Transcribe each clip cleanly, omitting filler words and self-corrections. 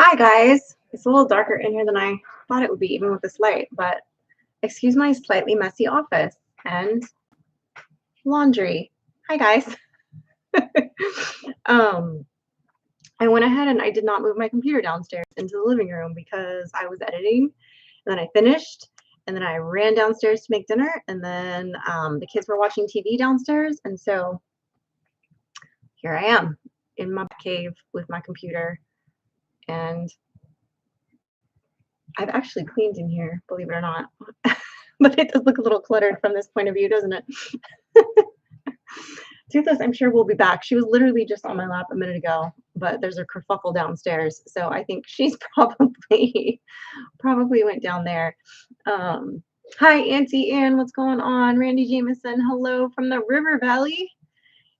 Hi guys. It's a little darker in here than I thought it would be even with this light, but excuse my slightly messy office and laundry. Hi guys. um, I went ahead and I did not move my computer downstairs into the living room because I was editing and then I finished and then I ran downstairs to make dinner and then the kids were watching TV downstairs and so here I am in my cave with my computer and I've actually cleaned in here, believe it or not. But it does look a little cluttered from this point of view, doesn't it? Toothless, I'm sure will be back. She was literally just on my lap a minute ago, but there's a kerfuffle downstairs, so I think she's probably went down there. Hi, Auntie Ann, what's going on? Randy Jameson, hello from the River Valley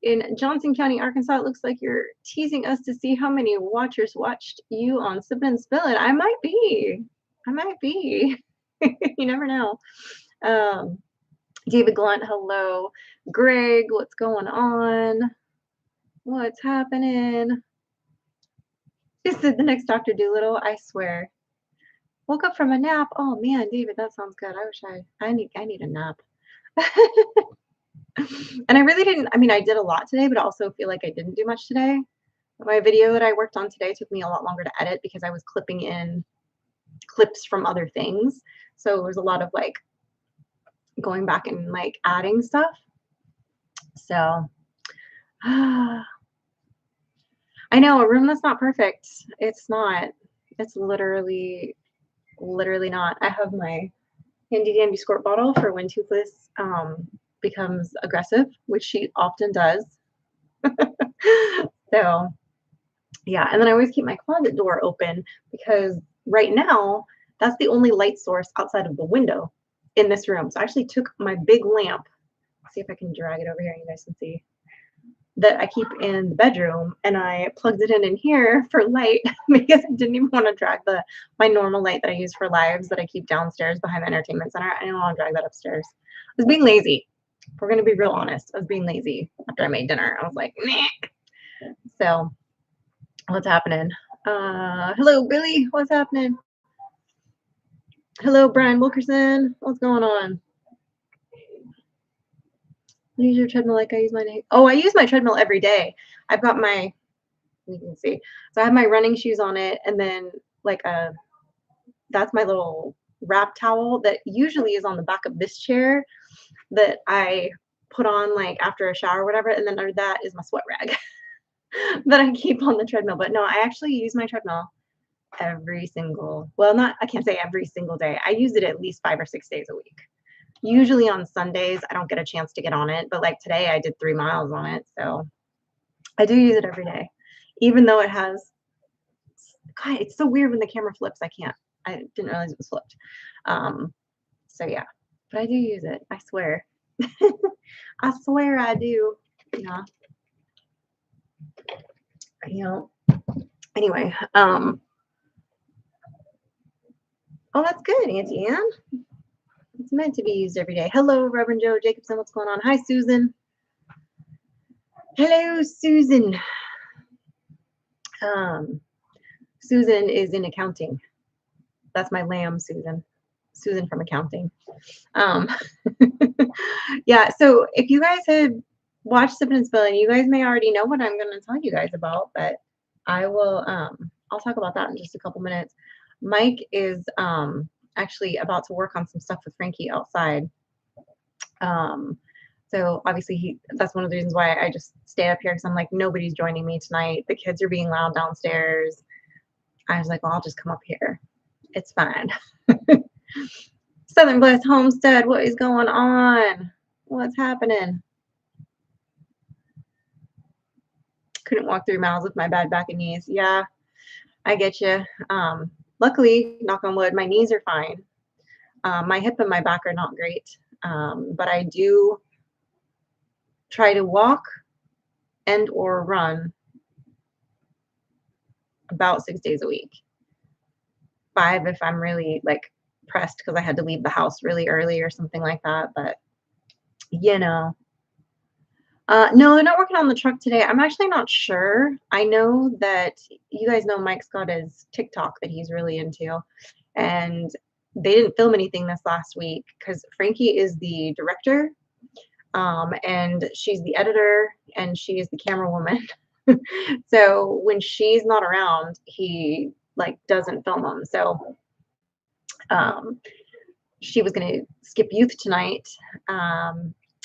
in Johnson County, Arkansas. It looks like you're teasing us to see how many watchers watched you on Sippin' and Spillin'. I might be. You never know. David Glunt, hello. Greg, what's going on? What's happening? This is the next Dr. Doolittle, I swear. Woke up from a nap. Oh man, David, that sounds good. I wish I need a nap. And I really didn't, I mean, I did a lot today, but I also feel like I didn't do much today. My video that I worked on today took me a lot longer to edit because I was clipping in clips from other things. So it was a lot of like going back and like adding stuff. So I know a room that's not perfect. It's not. It's literally not. I have my handy dandy squirt bottle for when Toothless becomes aggressive, which she often does. So yeah, and then I always keep my closet door open because right now that's the only light source outside of the window in this room. So I actually took my big lamp. See if I can drag it over here and you guys can see that I keep in the bedroom and I plugged it in here for light because I didn't even want to drag my normal light that I use for lives that I keep downstairs behind the entertainment center. I didn't want to drag that upstairs. I was being lazy. If we're going to be real honest. I was being lazy after I made dinner. I was like, nah. So what's happening? Hello, Billy. What's happening? Hello, Brian Wilkerson. What's going on? Use your treadmill like I use mine. Oh, I use my treadmill every day. I've got my, you can see. So I have my running shoes on it, and then like that's my little wrap towel that usually is on the back of this chair that I put on like after a shower or whatever, and then under that is my sweat rag that I keep on the treadmill. But no, I actually use my treadmill every single, well, not, I can't say every single day. I use it at least 5 or 6 days a week. Usually on Sundays, I don't get a chance to get on it, but like today I did 3 miles on it. So I do use it every day, even though it has, God, it's so weird when the camera flips. I didn't realize it was flipped. So yeah, but I do use it. I swear. I swear I do. Yeah. You know, anyway, oh, that's good, Auntie Ann. It's meant to be used every day. Hello, Reverend Joe Jacobson. What's going on? Hi, Susan. Hello, Susan. Susan is in accounting. That's my lamb, Susan. Susan from accounting. Yeah, so if you guys had watched Sippin' and Spillin', you guys may already know what I'm going to tell you guys about, but I will, I'll talk about that in just a couple minutes. Mike is actually about to work on some stuff with Frankie outside. So obviously that's one of the reasons why I just stay up here because I'm like, nobody's joining me tonight. The kids are being loud downstairs. I was like, well, I'll just come up here. It's fine. Southern Blessed Homestead, what is going on? What's happening? Couldn't walk 3 miles with my bad back and knees. Yeah, I get you. Luckily, knock on wood, my knees are fine. My hip and my back are not great, but I do try to walk and or run about 6 days a week. 5 if I'm really like pressed because I had to leave the house really early or something like that. But you know, no, they're not working on the truck today. I'm actually not sure. I know that you guys know Mike's got his TikTok that he's really into, and they didn't film anything this last week because Frankie is the director, and she's the editor, and she is the camera woman. So when she's not around, he like doesn't film them. So um, she was going to skip youth tonight,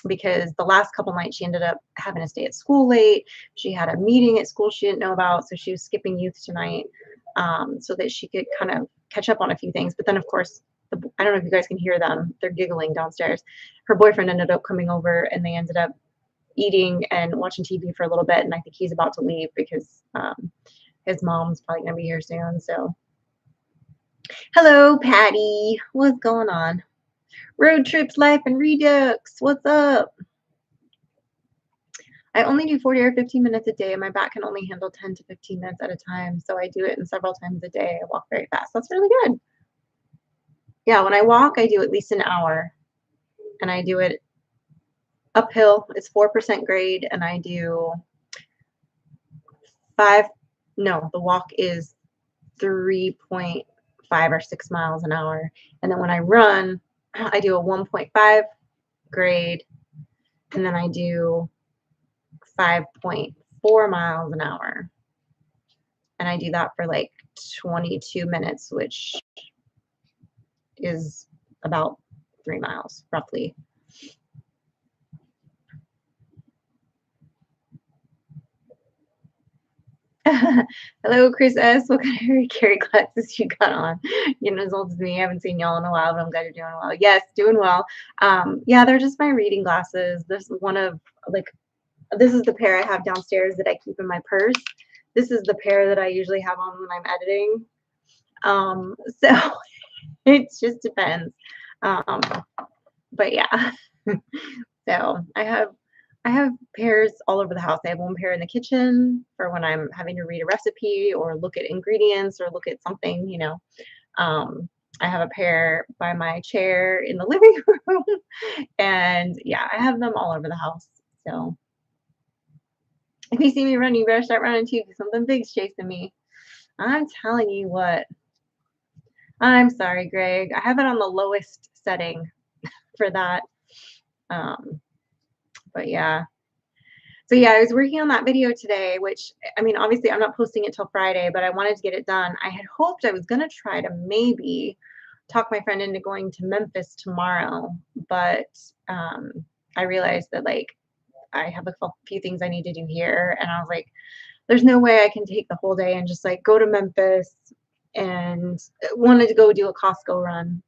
because the last couple nights she ended up having to stay at school late. She had a meeting at school she didn't know about, so she was skipping youth tonight, so that she could kind of catch up on a few things. But then, of course, I don't know if you guys can hear them. They're giggling downstairs. Her boyfriend ended up coming over, and they ended up eating and watching TV for a little bit. And I think he's about to leave because his mom's probably going to be here soon. So, hello, Patty. What's going on? Road trips, life, and redux. What's up? I only do 40 or 15 minutes a day, and my back can only handle 10 to 15 minutes at a time. So I do it in several times a day. I walk very fast. That's really good. Yeah, when I walk, I do at least an hour, and I do it uphill. It's 4% grade, and I do the walk is 3.5 or 6 miles an hour. And then when I run, I do a 1.5 grade, and then I do 5.4 miles an hour. And I do that for like 22 minutes, which is about 3 miles roughly. Hello, Chris S. What kind of Harry Carey glasses you got on? You're not as old as me. I haven't seen y'all in a while, but I'm glad you're doing well. Yes, doing well. Yeah, they're just my reading glasses. This is the pair I have downstairs that I keep in my purse. This is the pair that I usually have on when I'm editing. So it just depends. But yeah. So I have pairs all over the house. I have one pair in the kitchen for when I'm having to read a recipe or look at ingredients or look at something, you know. I have a pair by my chair in the living room. And yeah, I have them all over the house. So if you see me running, you better start running too, because something big's chasing me. I'm telling you what. I'm sorry, Greg. I have it on the lowest setting for that. But yeah. So yeah, I was working on that video today, which, I mean, obviously I'm not posting it till Friday, but I wanted to get it done. I had hoped I was going to try to maybe talk my friend into going to Memphis tomorrow, but I realized that like I have a few things I need to do here, and I was like, there's no way I can take the whole day and just like go to Memphis, and wanted to go do a Costco run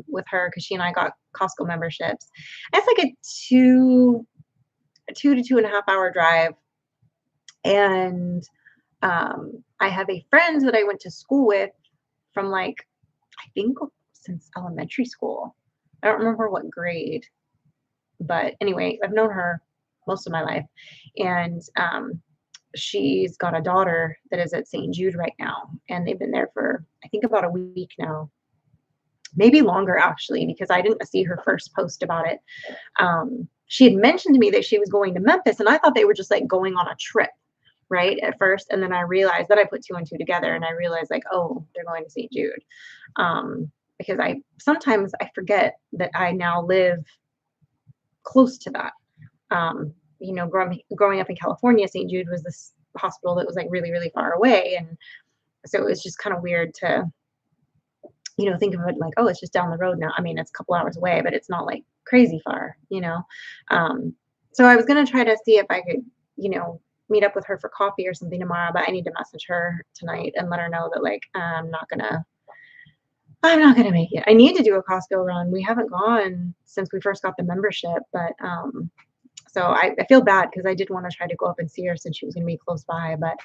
with her because she and I got Costco memberships. It's like a 2 to 2.5 hour drive. And I have a friend that I went to school with from like, I think since elementary school. I don't remember what grade, but anyway, I've known her most of my life. And she's got a daughter that is at St. Jude right now. And they've been there for, I think, about a week now. Maybe longer, actually, because I didn't see her first post about it. She had mentioned to me that she was going to Memphis, and I thought they were just like going on a trip, right, at first. And then I realized that I put two and two together, and I realized like, oh, they're going to St. Jude. Because sometimes I forget that I now live close to that. You know, growing up in California, St. Jude was this hospital that was like really, really far away. And so it was just kind of weird to, you know, think of it like, oh, it's just down the road now. I mean, it's a couple hours away, but it's not like crazy far, you know. So I was going to try to see if I could, you know, meet up with her for coffee or something tomorrow, but I need to message her tonight and let her know that like I'm not gonna make it. I need to do a Costco run. We haven't gone since we first got the membership, but so I feel bad because I did want to try to go up and see her since she was going to be close by, but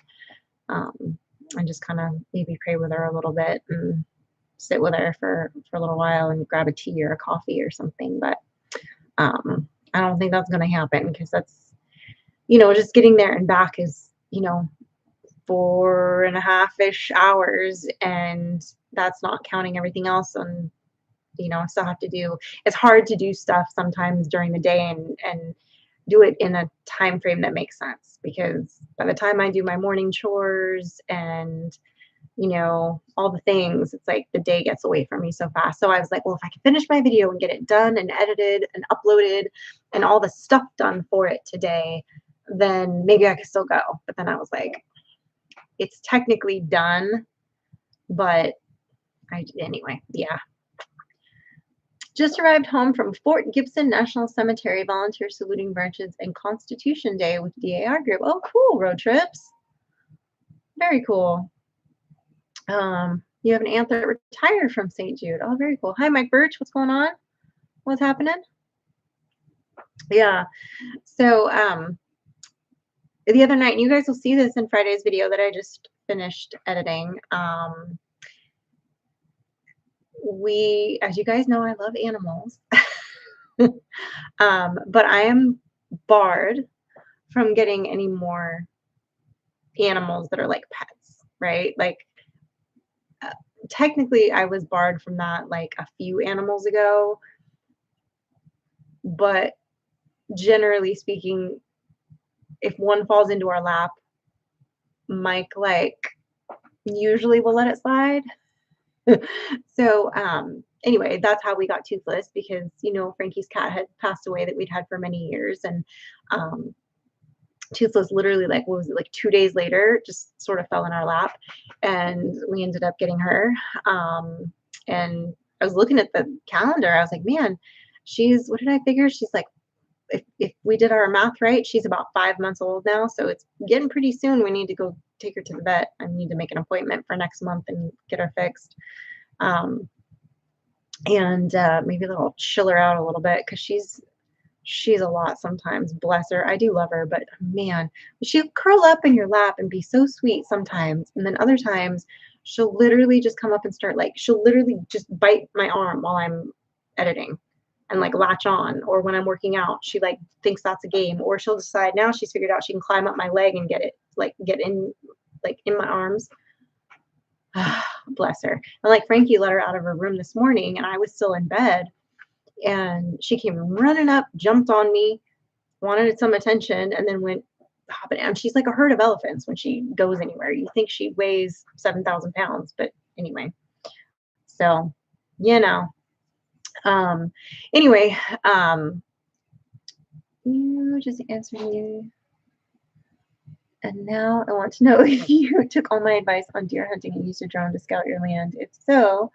and just kind of maybe pray with her a little bit and sit with her for a little while and grab a tea or a coffee or something. But I don't think that's going to happen because that's, you know, just getting there and back is, you know, 4.5-ish hours, and that's not counting everything else. And, you know, I still have to do, it's hard to do stuff sometimes during the day and do it in a time frame that makes sense, because by the time I do my morning chores and all the things, it's like the day gets away from me so fast. So I was like, well, if I can finish my video and get it done and edited and uploaded and all the stuff done for it today, then maybe I could still go. But then I was like, it's technically done, but anyway, yeah. Just arrived home from Fort Gibson National Cemetery, volunteer saluting branches, and Constitution Day with DAR group. Oh, cool, road trips. Very cool. You have an aunt that retired from St. Jude. Oh, very cool. Hi, Mike Birch. What's going on? What's happening? Yeah. So, the other night, and you guys will see this in Friday's video that I just finished editing. As you guys know, I love animals. But I am barred from getting any more animals that are like pets, right? Like, technically, I was barred from that like a few animals ago, but generally speaking, if one falls into our lap, Mike like usually will let it slide. So anyway, that's how we got Toothless, because Frankie's cat had passed away that we'd had for many years, and Toothless literally, like, what was it, like 2 days later, just sort of fell in our lap, and we ended up getting her. And I was looking at the calendar, I was like, man, what did I figure? She's like, if we did our math right, she's about 5 months old now, so it's getting pretty soon. We need to go take her to the vet. I need to make an appointment for next month and get her fixed. And maybe that'll chill her out a little bit, because she's a lot sometimes. Bless her. I do love her, but man, she'll curl up in your lap and be so sweet sometimes, and then other times she'll literally just come up and she'll literally just bite my arm while I'm editing and like latch on, or when I'm working out, she like thinks that's a game, or she'll decide now she's figured out she can climb up my leg and get in my arms. Bless her. And like Frankie let her out of her room this morning, and I was still in bed, and she came running up, jumped on me, wanted some attention, and then went hopping. And she's like a herd of elephants when she goes anywhere. You think she weighs 7,000 pounds, but anyway. So, anyway, you just answered you. And now I want to know if you took all my advice on deer hunting and used a drone to scout your land. If so,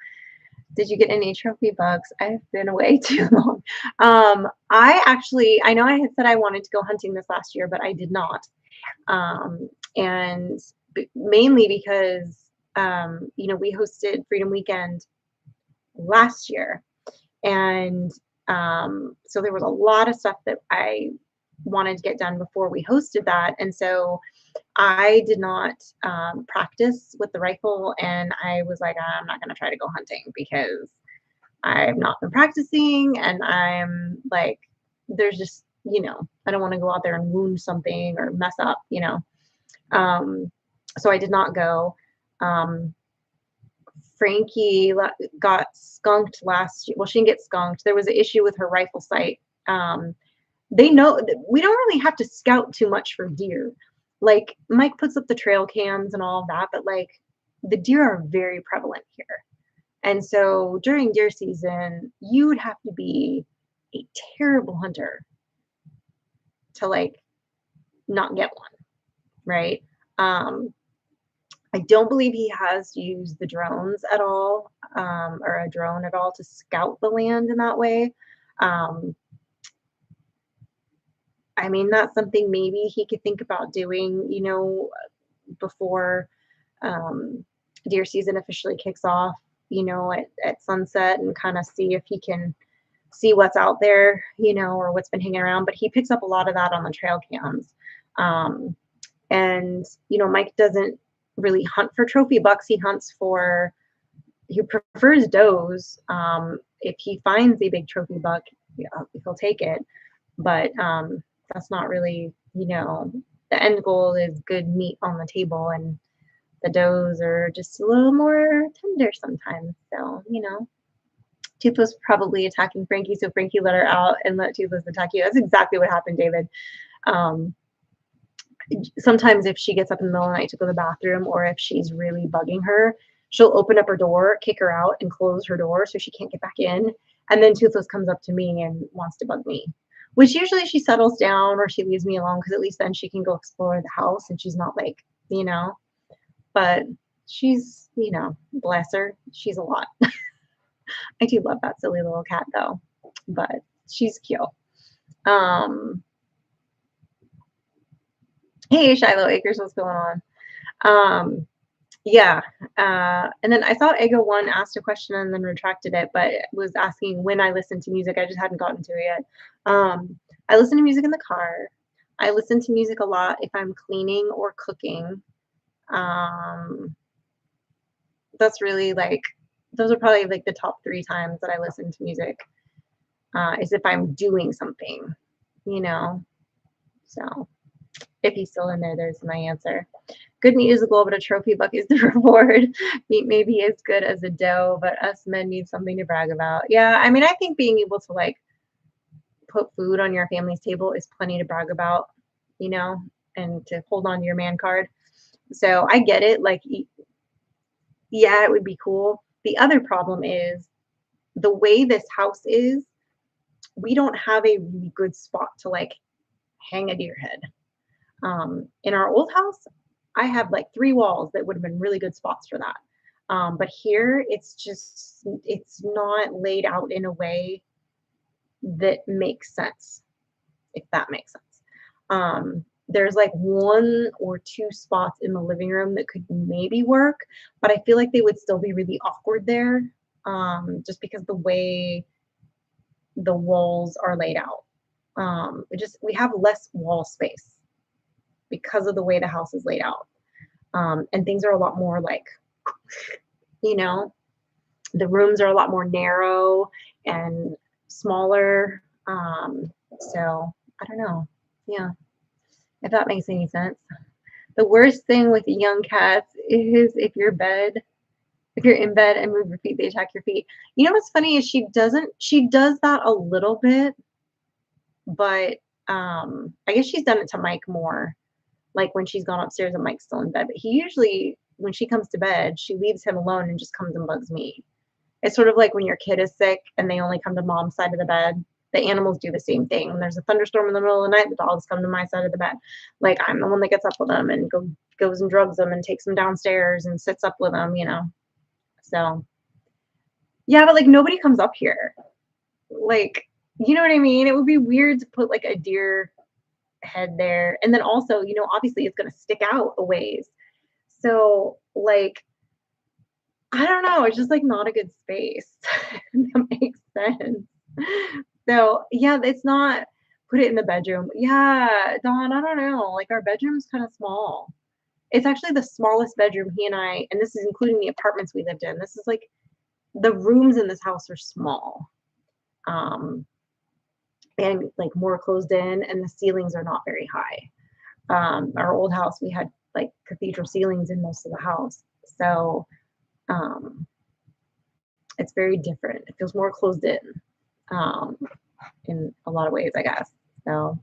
did you get any trophy bucks? I've been away too long. I know I had said I wanted to go hunting this last year, but I did not. And mainly because, we hosted Freedom Weekend last year. And so there was a lot of stuff that I wanted to get done before we hosted that. And so I did not practice with the rifle, and I was like, I'm not going to try to go hunting because I've not been practicing, and I'm like, there's just, I don't want to go out there and wound something or mess up, so I did not go. Frankie got skunked last year. Well, she didn't get skunked. There was an issue with her rifle sight. They know we don't really have to scout too much for deer. Like, Mike puts up the trail cams and all of that, but like the deer are very prevalent here. And so during deer season, you would have to be a terrible hunter to like not get one, right? I don't believe he has used the drones at all, or a drone at all, to scout the land in that way. I mean, that's something maybe he could think about doing, before deer season officially kicks off, at sunset, and kind of see if he can see what's out there, or what's been hanging around. But he picks up a lot of that on the trail cams. And, Mike doesn't really hunt for trophy bucks. He prefers does. If he finds a big trophy buck, he'll take it. But that's not really, the end goal is good meat on the table, and the does are just a little more tender sometimes. So, Toothless probably attacking Frankie, so Frankie let her out and let Toothless attack you. That's exactly what happened, David. Um, Sometimes if she gets up in the middle of the night to go to the bathroom or if she's really bugging her, she'll open up her door, kick her out, and close her door so she can't get back in. And then Toothless comes up to me and wants to bug me, which usually she settles down or she leaves me alone because at least then she can go explore the house and she's not like, you know, but she's, bless her, she's a lot. I do love that silly little cat though, but she's cute. Um, hey, Shiloh Acres, what's going on? Um, yeah. And then I saw Ego One asked a question and then retracted it, but it was asking when I listen to music. I just hadn't gotten to it yet. I listen to music in the car. I listen to music a lot if I'm cleaning or cooking. That's really like, those are probably like the top 3 times that I listen to music, is if I'm doing something, you know? So if he's still in there, there's my answer. Good meat is a goal, but a trophy buck is the reward. Meat may be as good as a doe, but us men need something to brag about. Yeah, I mean, I think being able to like put food on your family's table is plenty to brag about, and to hold on to your man card. So I get it. Like, yeah, it would be cool. The other problem is the way this house is, we don't have a really good spot to like hang a deer head. In our old house, I have like 3 walls that would have been really good spots for that. But here it's not laid out in a way that makes sense, if that makes sense. There's like 1 or 2 spots in the living room that could maybe work, but I feel like they would still be really awkward there, just because the way the walls are laid out. We have less wall space because of the way the house is laid out. And things are a lot more like, the rooms are a lot more narrow and smaller. So I don't know. Yeah, if that makes any sense. The worst thing with young cats is if you're in bed and move your feet, they attack your feet. You know what's funny is she does that a little bit, but I guess she's done it to Mike more. Like when she's gone upstairs and Mike's still in bed. But he usually, when she comes to bed, she leaves him alone and just comes and bugs me. It's sort of like when your kid is sick and they only come to mom's side of the bed. The animals do the same thing. When there's a thunderstorm in the middle of the night, the dogs come to my side of the bed. Like I'm the one that gets up with them and goes and drugs them and takes them downstairs and sits up with them, So yeah, but like nobody comes up here. Like, you know what I mean? It would be weird to put like a deer head there. And then also, obviously it's going to stick out a ways. So like, I don't know. It's just like not a good space. That makes sense. So yeah, it's not put it in the bedroom. Yeah, Dawn, I don't know. Like our bedroom's kind of small. It's actually the smallest bedroom he and I, and this is including the apartments we lived in. This is like the rooms in this house are small. And like more closed in, and the ceilings are not very high. Our old house, we had like cathedral ceilings in most of the house. So it's very different. It feels more closed in a lot of ways, I guess. So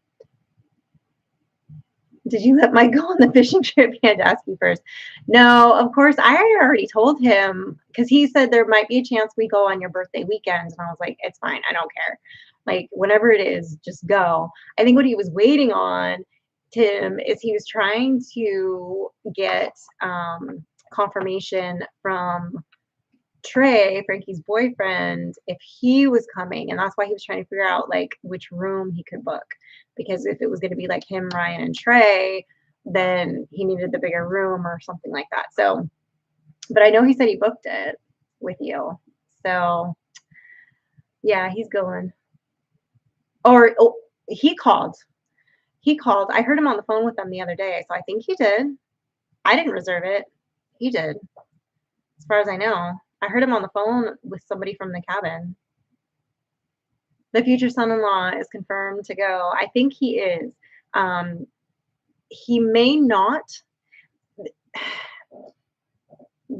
did you let Mike go on the fishing trip? He had to ask you first. No, of course, I already told him because he said there might be a chance we go on your birthday weekend. And I was like, it's fine. I don't care. Like, whenever it is, just go. I think what he was waiting on, Tim, is he was trying to get confirmation from Trey, Frankie's boyfriend, if he was coming. And that's why he was trying to figure out like which room he could book. Because if it was going to be like him, Ryan, and Trey, then he needed the bigger room or something like that. So, but I know he said he booked it with you. So, yeah, he's going. Or he called. He called. I heard him on the phone with them the other day. So I think he did. I didn't reserve it. He did. As far as I know. I heard him on the phone with somebody from the cabin. The future son-in-law is confirmed to go. I think he is. He may not.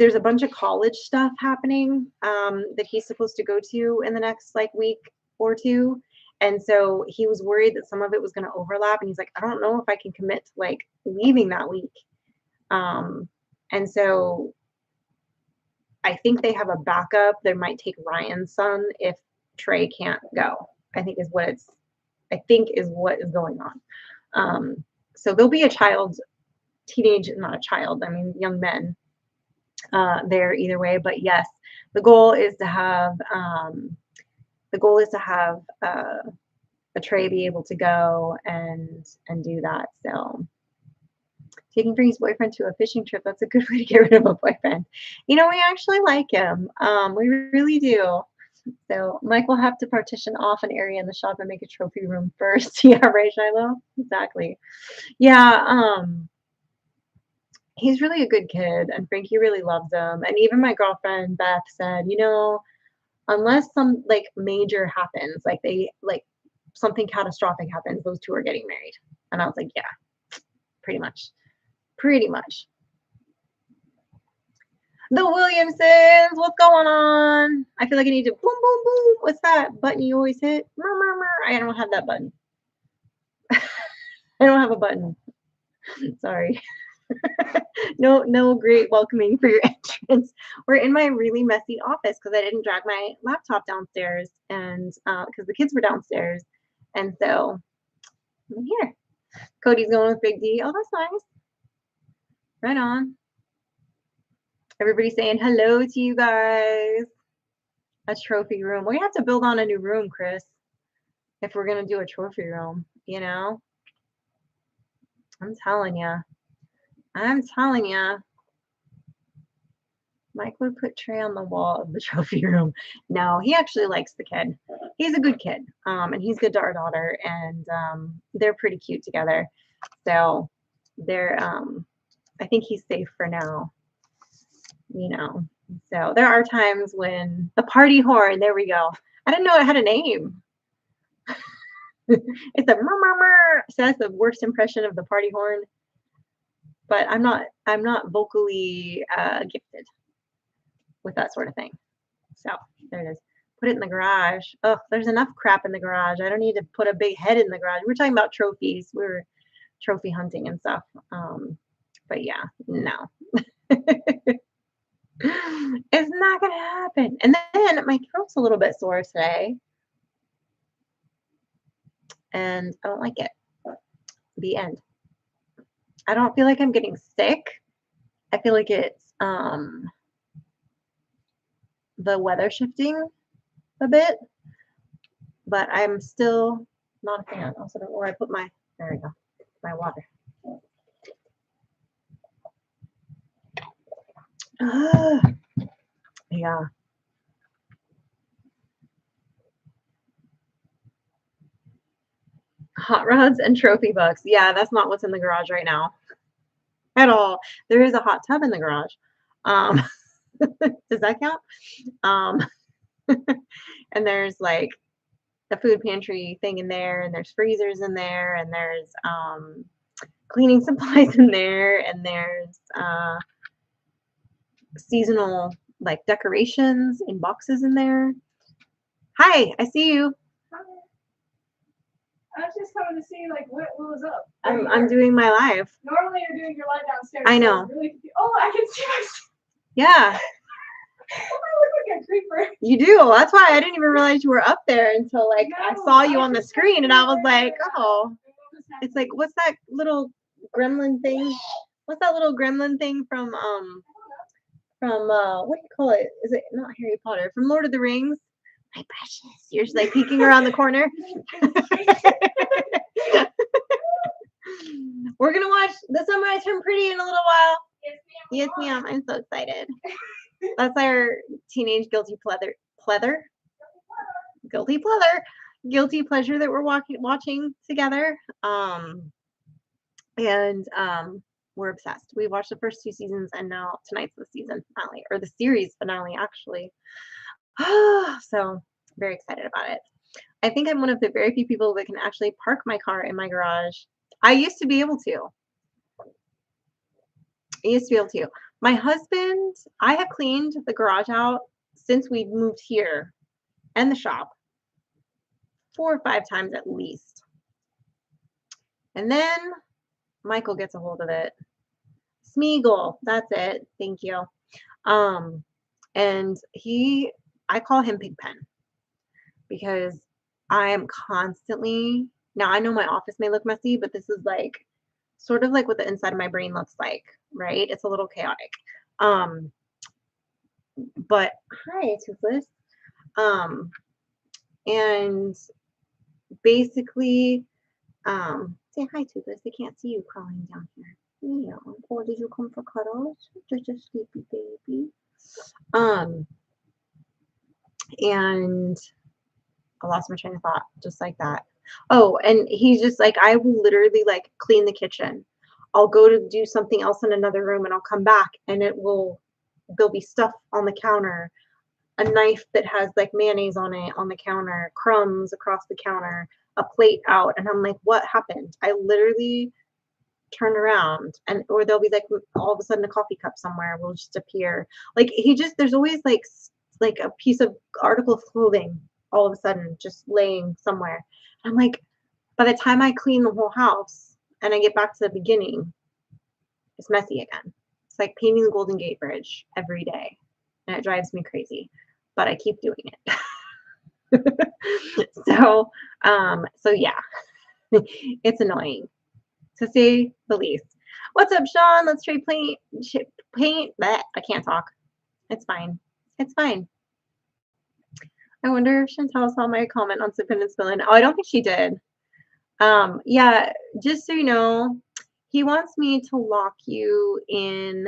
there's a bunch of college stuff happening that he's supposed to go to in the next like week or two. And so he was worried that some of it was going to overlap. And he's like, I don't know if I can commit to like leaving that week. And so I think they have a backup. They might take Ryan's son if Trey can't go. I think is what is going on. So there'll be a not a child, I mean young men there either way. But yes, the goal is to have a Trey be able to go and do that. So taking Frankie's boyfriend to a fishing trip, that's a good way to get rid of a boyfriend. We actually like him. We really do. So Mike will have to partition off an area in the shop and make a trophy room first. Yeah, right, Shiloh? Exactly. Yeah, he's really a good kid, and Frankie really loves him. And even my girlfriend Beth said, unless some like major happens, like something catastrophic happens, those two are getting married. And I was like, yeah, pretty much. Pretty much. The Williamsons, what's going on? I feel like I need to boom, boom, boom. What's that button you always hit? Murr, murr, murr. I don't have that button. I don't have a button. Sorry. No great welcoming for your entrance. We're in my really messy office because I didn't drag my laptop downstairs, and because the kids were downstairs. And so I'm here. Cody's going with Big D. Oh, that's nice. Right on. Everybody saying hello to you guys. A trophy room. We have to build on a new room, Chris, if we're going to do a trophy room, I'm telling you. Mike would put Trey on the wall of the trophy room. No, he actually likes the kid. He's a good kid. And he's good to our daughter. And they're pretty cute together. So they're, I think he's safe for now. So there are times when the party horn, there we go. I didn't know it had a name. It's a murr, murr, murr. So that's the worst impression of the party horn. But I'm not vocally gifted with that sort of thing. So there it is. Put it in the garage. Oh, there's enough crap in the garage. I don't need to put a big head in the garage. We're talking about trophies. We're trophy hunting and stuff. But yeah, no. It's not gonna happen. And then my throat's a little bit sore today, and I don't like it. The end. I don't feel like I'm getting sick. I feel like it's the weather shifting a bit, but I'm still not a fan. Also, don't know where I put there we go, my water. Yeah. Hot rods and trophy bucks. Yeah, that's not what's in the garage right now at all. There is a hot tub in the garage. Does that count? And there's like a food pantry thing in there, and there's freezers in there, and there's cleaning supplies in there, and there's seasonal like decorations in boxes in there. Hi, I see you. Hi. I was just coming to see like what was up. I'm doing my live. Normally you're doing your live downstairs. I know. So really I can see myself. Yeah. I look like a creeper. You do. That's why I didn't even realize you were up there until like I saw you on the screen, and I was like, oh. It's like, what's that little gremlin thing? What's that little gremlin thing from what do you call it? Is it not Harry Potter? From Lord of the Rings? My precious. You're just like peeking around the corner. We're gonna watch The Sunrise from Pretty in a little while. Yes, ma'am. I'm so excited. That's our teenage guilty pleasure that we're watching together. And we're obsessed. We watched the first 2 seasons, and now tonight's the season finale, or the series finale, actually. So very excited about it. I think I'm one of the very few people that can actually park my car in my garage. I used to be able to. My husband, I have cleaned the garage out since we moved here and the shop 4 or 5 times at least. And then Michael gets a hold of it. Smeagol, that's it. Thank you. Um, and I call him Pigpen because I am constantly, now I know my office may look messy, but this is like sort of like what the inside of my brain looks like, right? It's a little chaotic. Um, but hi, Toothless. Um, and basically, say hi, Toothless. They can't see you crawling down here. Yeah. Or did you come for cuddles? Just a sleepy baby. Um, and I lost my train of thought just like that. Oh, and he's just like, I will literally like clean the kitchen. I'll go to do something else in another room and I'll come back and there'll be stuff on the counter, a knife that has like mayonnaise on it on the counter, crumbs across the counter, a plate out. And I'm like, what happened? I literally turn around and, or there'll be like all of a sudden a coffee cup somewhere will just appear. Like there's always like a piece of article of clothing all of a sudden just laying somewhere. I'm like, by the time I clean the whole house and I get back to the beginning, it's messy again. It's like painting the Golden Gate Bridge every day, and it drives me crazy, but I keep doing it. So yeah, it's annoying to say the least. What's up, Sean? Let's trade paint. Bleh, I can't talk. It's fine. It's fine. I wonder if Chantel saw my comment on Sippin' and Spillin'. Oh, I don't think she did. Yeah, just so you know, he wants me to lock you in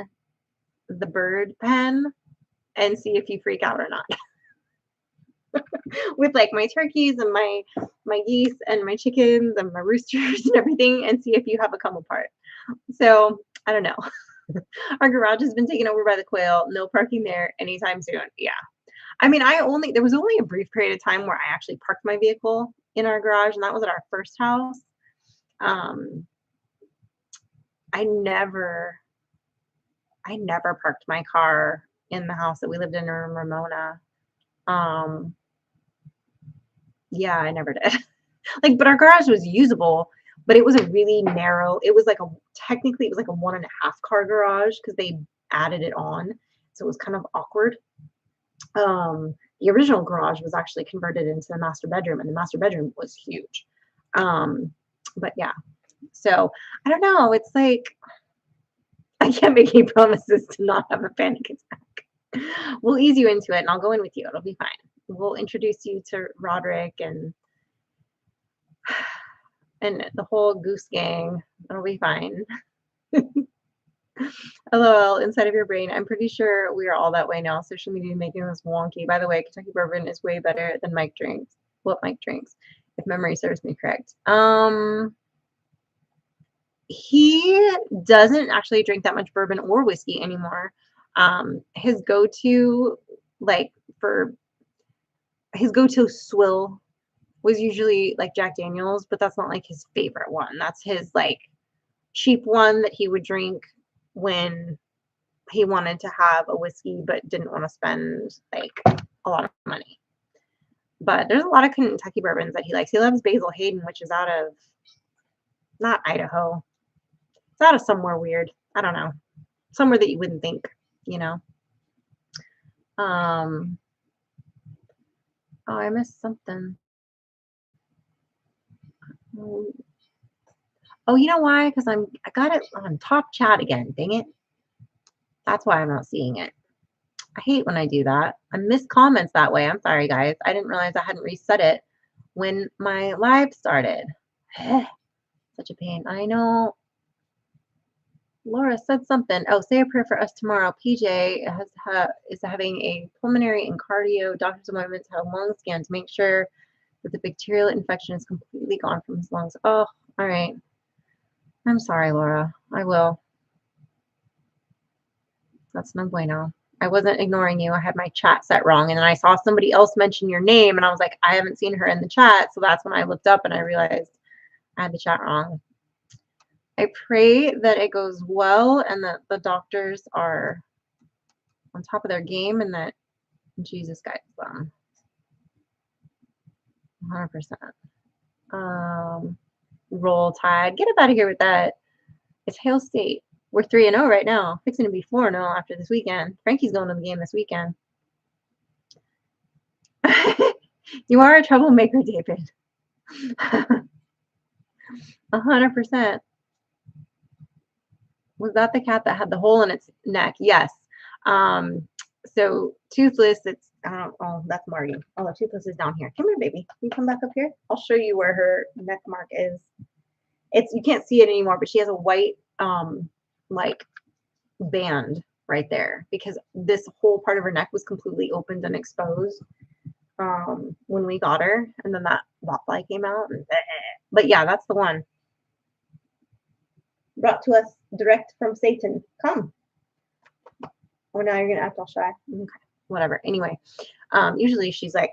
the bird pen and see if you freak out or not. With like my turkeys and my geese and my chickens and my roosters and everything, and see if you have a come apart. So I don't know. Our garage has been taken over by the quail. No parking there anytime soon. Yeah. I mean, there was only a brief period of time where I actually parked my vehicle in our garage, and that was at our first house. Um, I never parked my car in the house that we lived in Ramona. Um, yeah, I never did. Like, but our garage was usable, but it was a really narrow, technically it was like a 1.5 car garage because they added it on. So it was kind of awkward. The original garage was actually converted into the master bedroom, and the master bedroom was huge. But yeah, so I don't know. It's like I can't make any promises to not have a panic attack. We'll ease you into it, and I'll go in with you. It'll be fine. We'll introduce you to Roderick and the whole goose gang. It'll be fine. LOL, inside of your brain. I'm pretty sure we are all that way now. Social media making us wonky. By the way, Kentucky bourbon is way better than Mike drinks. What Mike drinks, if memory serves me correct. He doesn't actually drink that much bourbon or whiskey anymore. His go-to, swill was usually like Jack Daniels, but that's not like his favorite one. That's his like cheap one that he would drink when he wanted to have a whiskey but didn't want to spend like a lot of money. But there's a lot of Kentucky bourbons that he likes. He loves Basil Hayden, which is out of not Idaho. It's out of somewhere weird. I don't know. Somewhere that you wouldn't think, you know. Oh, I missed something. Oh, you know why? Because I got it on top chat again. Dang it. That's why I'm not seeing it. I hate when I do that. I miss comments that way. I'm sorry, guys. I didn't realize I hadn't reset it when my live started. Such a pain. I know. Laura said something. Oh, say a prayer for us tomorrow. PJ is having a pulmonary and cardio doctor's appointment to have a lung scan to make sure that the bacterial infection is completely gone from his lungs. Oh, all right. I'm sorry, Laura. I will. That's no bueno. I wasn't ignoring you. I had my chat set wrong. And then I saw somebody else mention your name and I was like, I haven't seen her in the chat. So that's when I looked up and I realized I had the chat wrong. I pray that it goes well and that the doctors are on top of their game and that Jesus guides them. 100%. Roll Tide. Get up out of here with that. It's Hail State. We're 3-0 right now. Fixing to be 4-0 after this weekend. Frankie's going to the game this weekend. You are a troublemaker, David. 100%. Was that the cat that had the hole in its neck? Yes. So Toothless, it's, oh, that's Marty. Oh, Toothless is down here. Come here, baby. Can you come back up here? I'll show you where her neck mark is. You can't see it anymore, but she has a white, like, band right there because this whole part of her neck was completely opened and exposed when we got her, and then that botfly came out. But yeah, that's the one. Brought to us direct from Satan. Come. Oh, now you're gonna act all shy. Okay, whatever. Anyway, usually she's like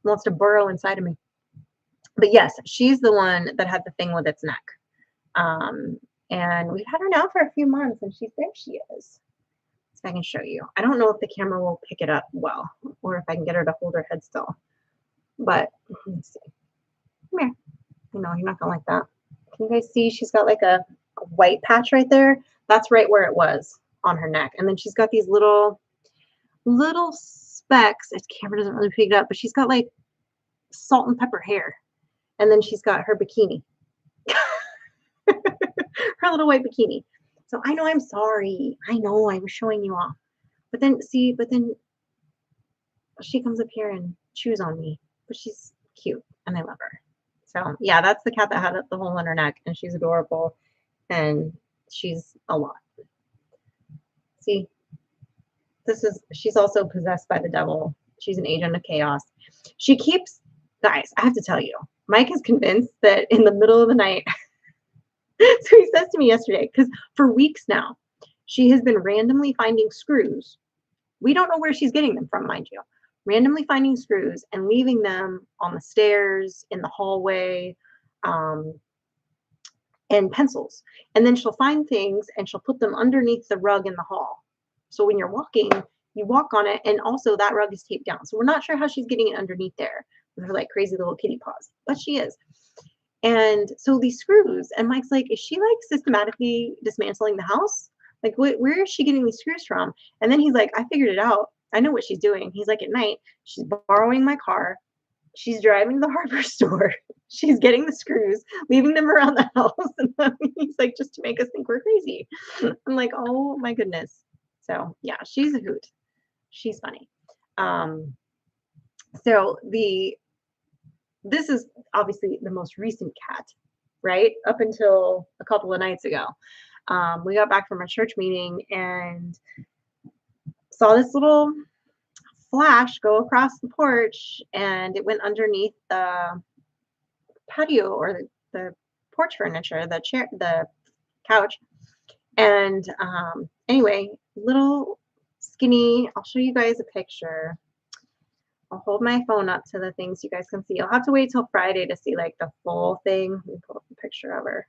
wants to burrow inside of me. But yes, she's the one that had the thing with its neck. And we've had her now for a few months, and there she is. So I can show you. I don't know if the camera will pick it up well, or if I can get her to hold her head still. But let's see. Come here. No, you're not gonna like that. Can you guys see? She's got like a white patch right there. That's right where it was on her neck. And then she's got these little specks. The camera doesn't really pick it up, but she's got like salt and pepper hair. And then she's got her bikini. Her little white bikini. So I know I'm sorry. I know I was showing you off. But then she comes up here and chews on me. But she's cute and I love her. So yeah, that's the cat that had the hole in her neck, and she's adorable and she's a lot. See, she's also possessed by the devil. She's an agent of chaos. She keeps, guys, I have to tell you, Mike is convinced that in the middle of the night, so he says to me yesterday, because for weeks now, she has been randomly finding screws. We don't know where she's getting them from, mind you. Randomly finding screws and leaving them on the stairs, in the hallway, and pencils. And then she'll find things and she'll put them underneath the rug in the hall. So when you're walking, you walk on it, and also that rug is taped down. So we're not sure how she's getting it underneath there with her like crazy little kitty paws, but she is. And so these screws, and Mike's like, is she like systematically dismantling the house? Like, where is she getting these screws from? And then he's like, I figured it out. I know what she's doing. He's like, at night, she's borrowing my car. She's driving to the hardware store. She's getting the screws, leaving them around the house. And then he's like, just to make us think we're crazy. I'm like, oh my goodness. So yeah, she's a hoot. She's funny. So this is obviously the most recent cat, right? Up until a couple of nights ago. We got back from a church meeting and saw this little flash go across the porch, and it went underneath the patio or the porch furniture, the chair, the couch. And anyway, little skinny, I'll show you guys a picture. I'll hold my phone up to the things you guys can see. I'll have to wait till Friday to see like the full thing. Let me pull up a picture of her.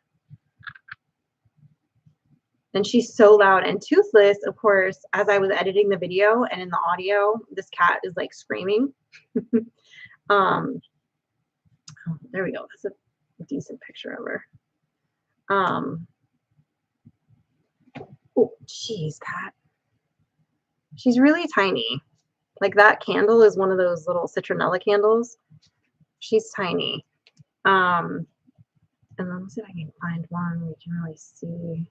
And she's so loud and toothless, of course. As I was editing the video and in the audio, this cat is like screaming. Oh, there we go. That's a decent picture of her. Oh, geez, cat. She's really tiny. Like that candle is one of those little citronella candles. She's tiny. And let me see if I can find one we can really see.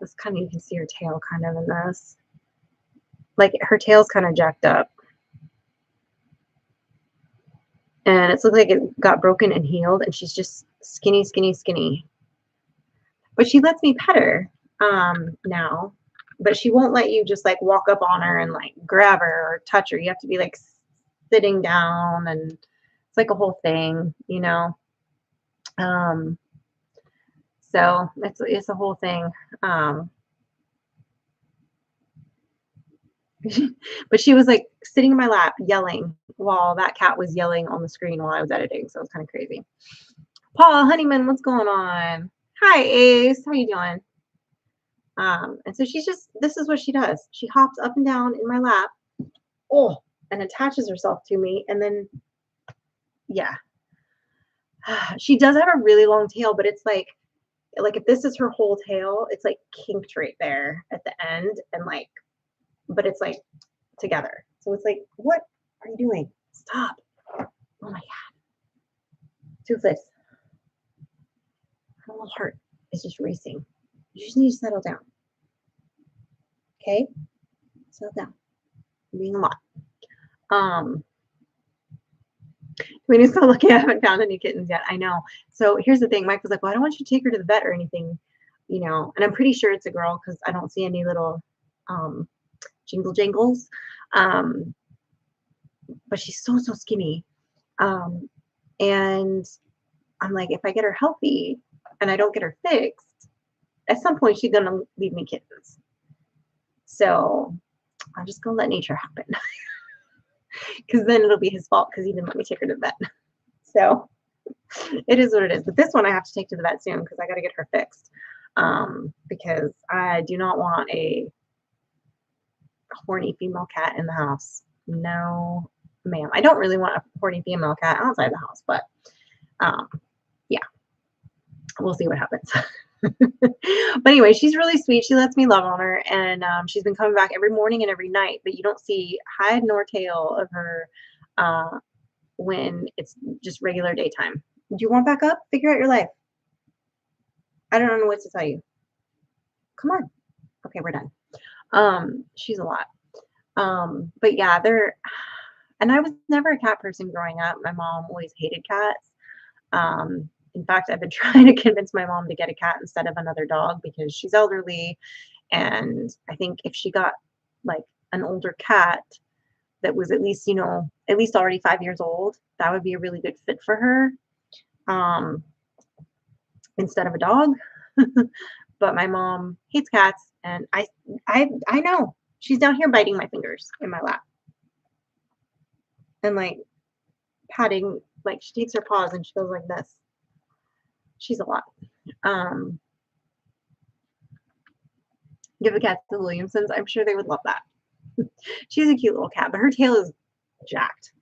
This kind of, you can see her tail kind of in this. Like her tail's kind of jacked up. And it's looked like it got broken and healed, and she's just skinny, skinny, skinny. But she lets me pet her now. But she won't let you just like walk up on her and like grab her or touch her. You have to be like sitting down, and it's like a whole thing, you know. So it's a whole thing. But she was like sitting in my lap yelling while that cat was yelling on the screen while I was editing. So it was kind of crazy. Paul Honeyman, what's going on? Hi, Ace. How you doing? And so this is what she does. She hops up and down in my lap, oh, and attaches herself to me. And then, yeah, she does have a really long tail, but it's like if this is her whole tail, it's like kinked right there at the end, and like, but it's like together. So it's like, what are you doing? Stop. Oh my God. Toothless. Her little heart is just racing. You just need to settle down. Okay? Settle down. You're being a lot. Um, we need to start looking. I haven't found any kittens yet. I know. So here's the thing. Mike was like, well, I don't want you to take her to the vet or anything, and I'm pretty sure it's a girl because I don't see any little um, jingle jangles. Um, but she's so, so skinny. Um, and I'm like, if I get her healthy and I don't get her fixed, at some point she's going to leave me kittens. So I'm just going to let nature happen because then it'll be his fault because he didn't let me take her to the vet. So it is what it is. But this one I have to take to the vet soon because I got to get her fixed. Because I do not want a horny female cat in the house. No, ma'am. I don't really want a horny female cat outside the house, but um, yeah, we'll see what happens. But anyway, she's really sweet. She lets me love on her, and she's been coming back every morning and every night. But you don't see hide nor tail of her when it's just regular daytime. Do you want back up? Figure out your life. I don't know what to tell you. Come on. Okay, we're done. She's a lot. But yeah, and I was never a cat person growing up. My mom always hated cats. In fact, I've been trying to convince my mom to get a cat instead of another dog because she's elderly. And I think if she got like an older cat that was at least already 5 years old, that would be a really good fit for her. Um, instead of a dog. But my mom hates cats, and I know she's down here biting my fingers in my lap and like patting, like she takes her paws and she goes like this. She's a lot. Um, give the cat to the Williamsons. I'm sure they would love that. She's a cute little cat, but her tail is jacked.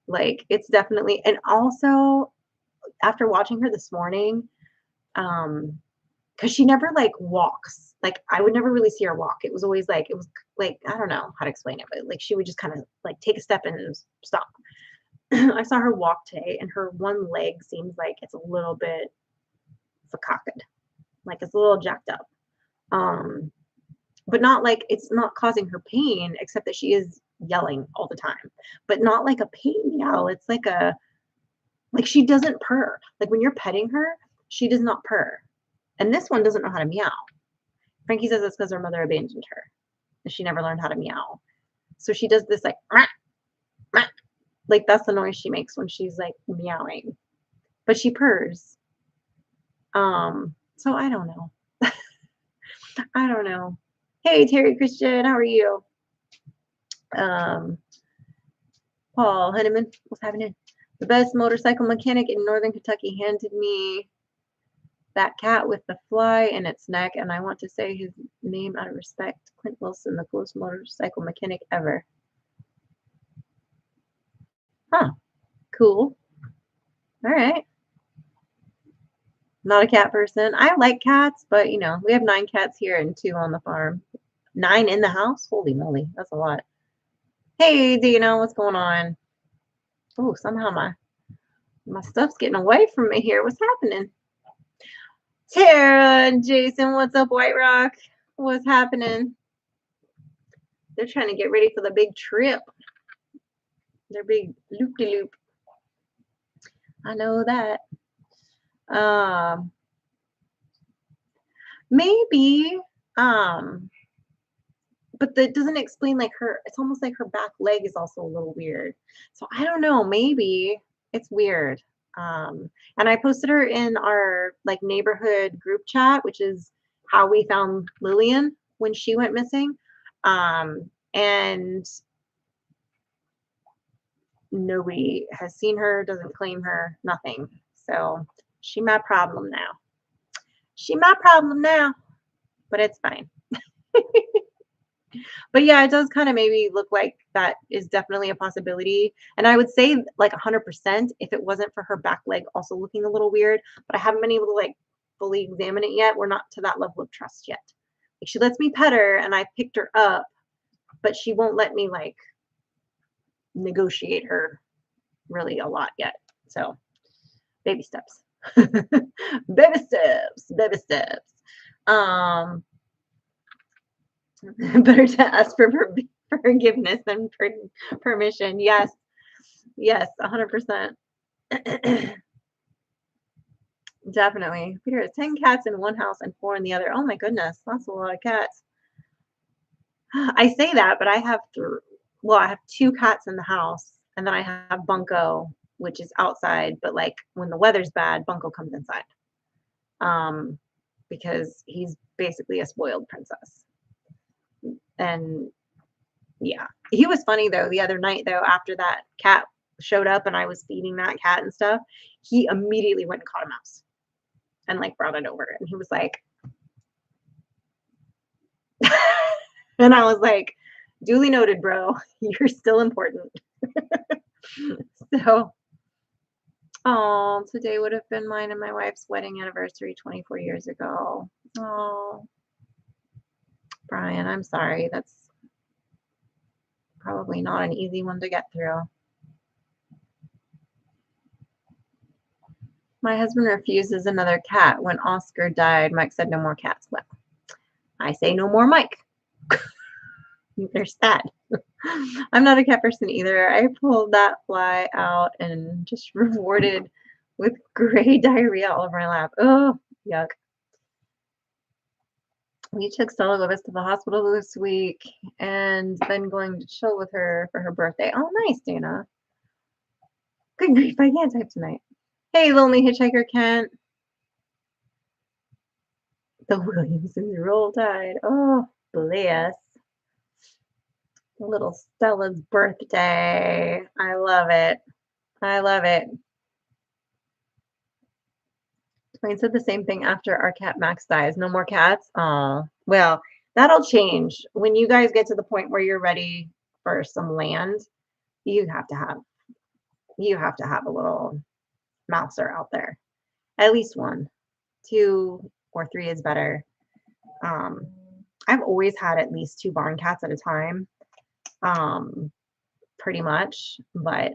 Like it's definitely, and also after watching her this morning, because she never like walks. Like I would never really see her walk. It was like I don't know how to explain it, but like she would just kind of like take a step and stop. I saw her walk today, and her one leg seems like it's a little bit fakaked, like it's a little jacked up. Um, but not like it's not causing her pain, except that she is yelling all the time, but not like a pain yell. It's like she doesn't purr. Like when you're petting her, she does not purr. And this one doesn't know how to meow. Frankie says it's because her mother abandoned her and she never learned how to meow. So she does this like, rah, rah. Like that's the noise she makes when she's like meowing. But she purrs. So I don't know. I don't know. Hey Terry Christian, how are you? Um, Paul Henneman, what's happening? The best motorcycle mechanic in Northern Kentucky handed me that cat with the fly in its neck, and I want to say his name out of respect. Clint Wilson, the coolest motorcycle mechanic ever. Huh. Cool. All right. Not a cat person. I like cats, but we have 9 cats here and 2 on the farm. 9 in the house? Holy moly, that's a lot. Hey, Dina, what's going on? Oh, somehow my stuff's getting away from me here. What's happening? Tara and Jason, what's up, White Rock? What's happening? They're trying to get ready for the big trip. Their big loop-de-loop. I know that. Maybe, but that doesn't explain like it's almost like her back leg is also a little weird. So I don't know, maybe it's weird. And I posted her in our like neighborhood group chat, which is how we found Lillian when she went missing. And nobody has seen her, doesn't claim her, nothing. So she my problem now. She my problem now, but it's fine. But yeah, it does kind of maybe look like that is definitely a possibility. And I would say like 100% if it wasn't for her back leg also looking a little weird, but I haven't been able to like fully examine it yet. We're not to that level of trust yet. Like she lets me pet her and I picked her up, but she won't let me like negotiate her really a lot yet. So baby steps. Baby steps, baby steps. Um, better to ask for forgiveness than permission. Yes, yes, 100%. Definitely. Peter has 10 cats in one house and 4 in the other. Oh my goodness, that's a lot of cats. I say that, but I have well, I have 2 cats in the house, and then I have Bunko, which is outside, but like when the weather's bad, Bunko comes inside. Um, because he's basically a spoiled princess. And yeah, he was funny though the other night though after that cat showed up and I was feeding that cat and stuff, he immediately went and caught a mouse and like brought it over and he was like and I was like, duly noted, bro. You're still important. So, oh, today would have been mine and my wife's wedding anniversary 24 years ago. Oh, Brian, I'm sorry. That's probably not an easy one to get through. My husband refuses another cat. When Oscar died, Mike said no more cats. Well, I say no more Mike. There's that. I'm not a cat person either. I pulled that fly out and just rewarded with gray diarrhea all over my lap. Oh, yuck. We took Stella Lovis to the hospital this week and then going to chill with her for her birthday. Oh, nice, Dana. Good grief, I can't type tonight. Hey, lonely hitchhiker Kent. The Williamsons roll tide. Oh, bless. Little Stella's birthday. I love it. I love it. Twain said the same thing after our cat Max dies. No more cats. Oh, well, that'll change. When you guys get to the point where you're ready for some land, you have to have a little mouser out there. At least one. 2 or 3 is better. Um, I've always had at least 2 barn cats at a time. Pretty much, but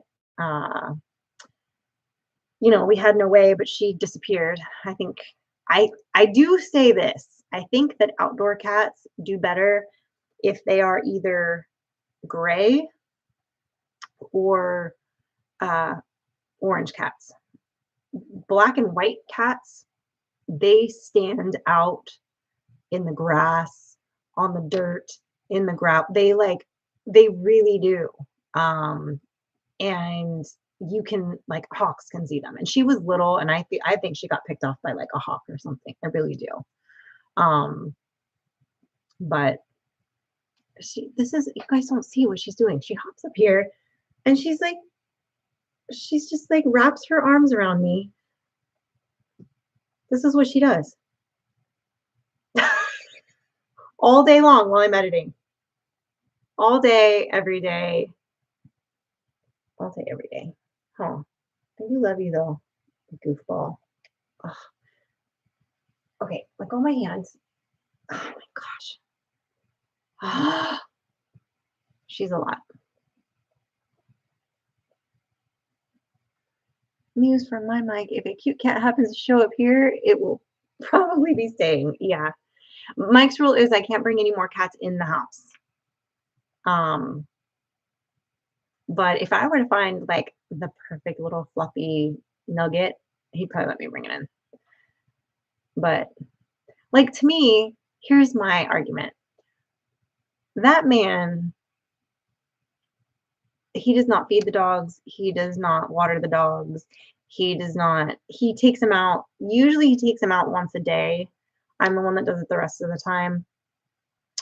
we had no way, but she disappeared. I think I do say this. I think that outdoor cats do better if they are either gray or orange cats. Black and white cats, they stand out in the grass, on the dirt, in the grout. They really do. And you can like hawks can see them. And she was little, and I think she got picked off by like a hawk or something. I really do. But you guys don't see what she's doing. She hops up here, and she's just like wraps her arms around me. This is what she does all day long while I'm editing. All day, every day. All day, every day. Huh. I do love you though, goofball. Ugh. Okay, like on my hands. Oh my gosh. She's a lot. Muse from my mic. If a cute cat happens to show up here, it will probably be staying. Yeah. Mike's rule is I can't bring any more cats in the house. But if I were to find like the perfect little fluffy nugget, he'd probably let me bring it in. But like to me, here's my argument. That man, he does not feed the dogs. He does not water the dogs. He takes them out. Usually he takes them out once a day. I'm the one that does it the rest of the time.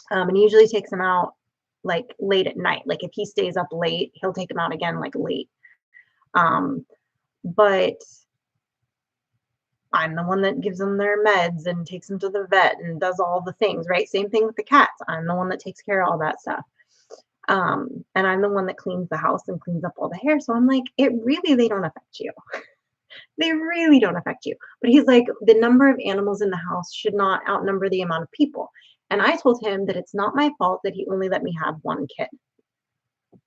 And he usually takes them out like late at night. Like if he stays up late, he'll take them out again like late. But I'm the one that gives them their meds and takes them to the vet and does all the things, right? Same thing with the cats. I'm the one that takes care of all that stuff. And I'm the one that cleans the house and cleans up all the hair. So I'm like, they don't affect you. They really don't affect you. But he's like, the number of animals in the house should not outnumber the amount of people. And I told him that it's not my fault that he only let me have one kid.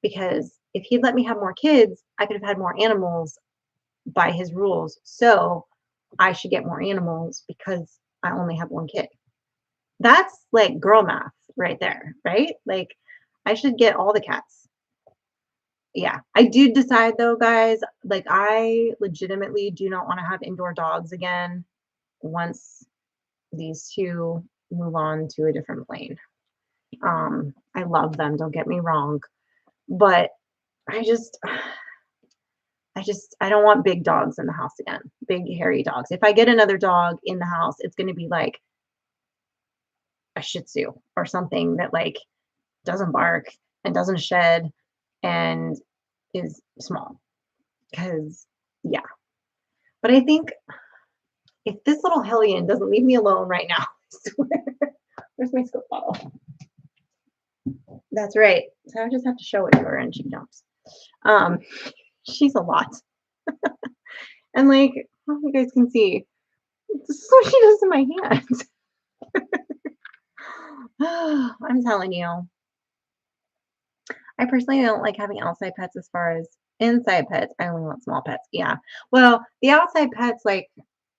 Because if he'd let me have more kids, I could have had more animals by his rules. So I should get more animals because I only have one kid. That's like girl math right there, right? Like I should get all the cats. Yeah. I do decide though, guys, like I legitimately do not want to have indoor dogs again once these two move on to a different plane. I love them, don't get me wrong, but I just I don't want big dogs in the house again. Big hairy dogs. If I get another dog in the house, it's going to be like a Shih Tzu or something that like doesn't bark and doesn't shed and is small. Cuz yeah. But I think if this little hellion doesn't leave me alone right now, I swear. Where's my scope bottle? That's right. So I just have to show it to her and she jumps. Um, she's a lot. And like, oh, you guys can see, this is what she does to my hands. I'm telling you. I personally don't like having outside pets as far as inside pets. I only want small pets. Yeah. Well, the outside pets, like,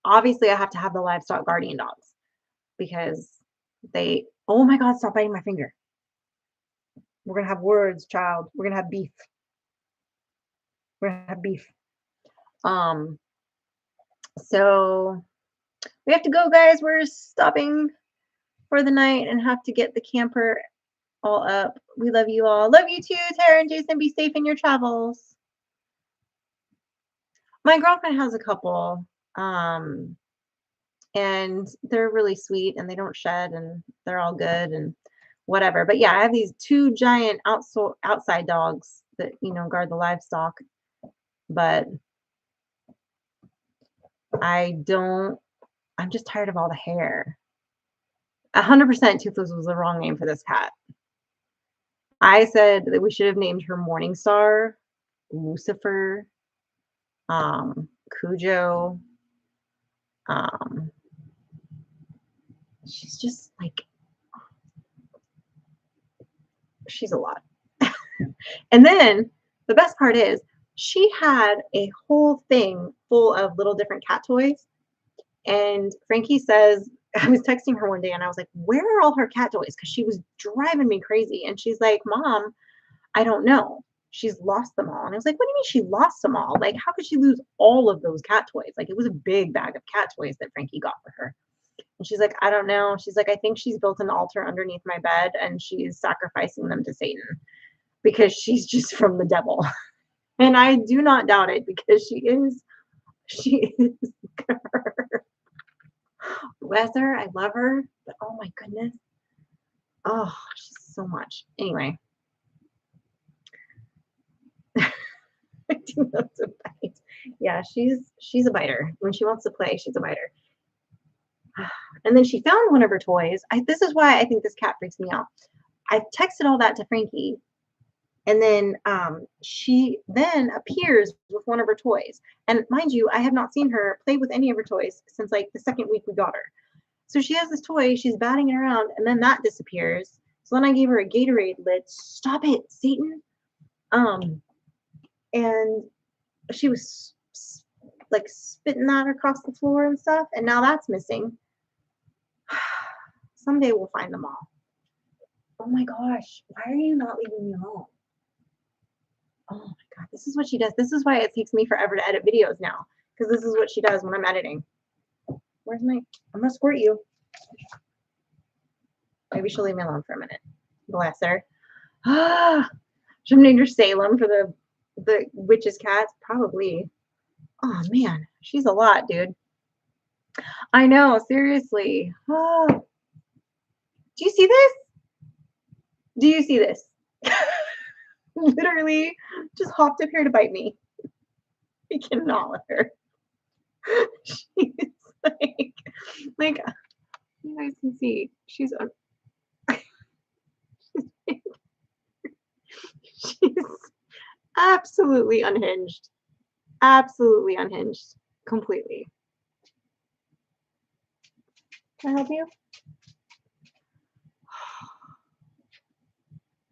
obviously I have to have the livestock guardian dogs because oh my God, stop biting my finger. We're going to have words, child. We're going to have beef. We're going to have beef. Um, so we have to go, guys. We're stopping for the night and have to get the camper all up. We love you all. Love you too, Tara and Jason. Be safe in your travels. My girlfriend has a couple, and they're really sweet and they don't shed and they're all good and whatever. But yeah, I have these two giant outside dogs that, guard the livestock. But I'm just tired of all the hair. 100% Toothless was the wrong name for this cat. I said that we should have named her Morningstar, Lucifer, Cujo. She's just like, she's a lot. And then the best part is she had a whole thing full of little different cat toys. And Frankie says, I was texting her one day and I was like, where are all her cat toys? Because she was driving me crazy. And she's like, Mom, I don't know. She's lost them all. And I was like, what do you mean she lost them all? Like, how could she lose all of those cat toys? Like, it was a big bag of cat toys that Frankie got for her. And she's like, I don't know. She's like, I think she's built an altar underneath my bed and she's sacrificing them to Satan because she's just from the devil. And I do not doubt it because she is. Bless her. I love her. But oh my goodness. Oh, she's so much. Anyway. I do love to bite. Yeah, she's a biter. When she wants to play, she's a biter. And then she found one of her toys. This is why I think this cat freaks me out. I texted all that to Frankie, and then she then appears with one of her toys. And mind you, I have not seen her play with any of her toys since like the second week we got her. So she has this toy, she's batting it around, and then that disappears. So then I gave her a Gatorade lid. Stop it, Satan. And she was like spitting that across the floor and stuff, and now that's missing. Someday we'll find them all. Oh my gosh, why are you not leaving me alone? Oh my God, this is what she does. This is why it takes me forever to edit videos now, because this is what she does when I'm editing. I'm gonna squirt you. Maybe she'll leave me alone for a minute. Bless her. Should have named her Salem for the witch's cats? Probably. Oh man, she's a lot, dude. I know, seriously. Oh. Do you see this? Do you see this? Literally just hopped up here to bite me. I cannot with her. She's like you guys can see, she's she's absolutely unhinged. Absolutely unhinged. Completely. Can I help you?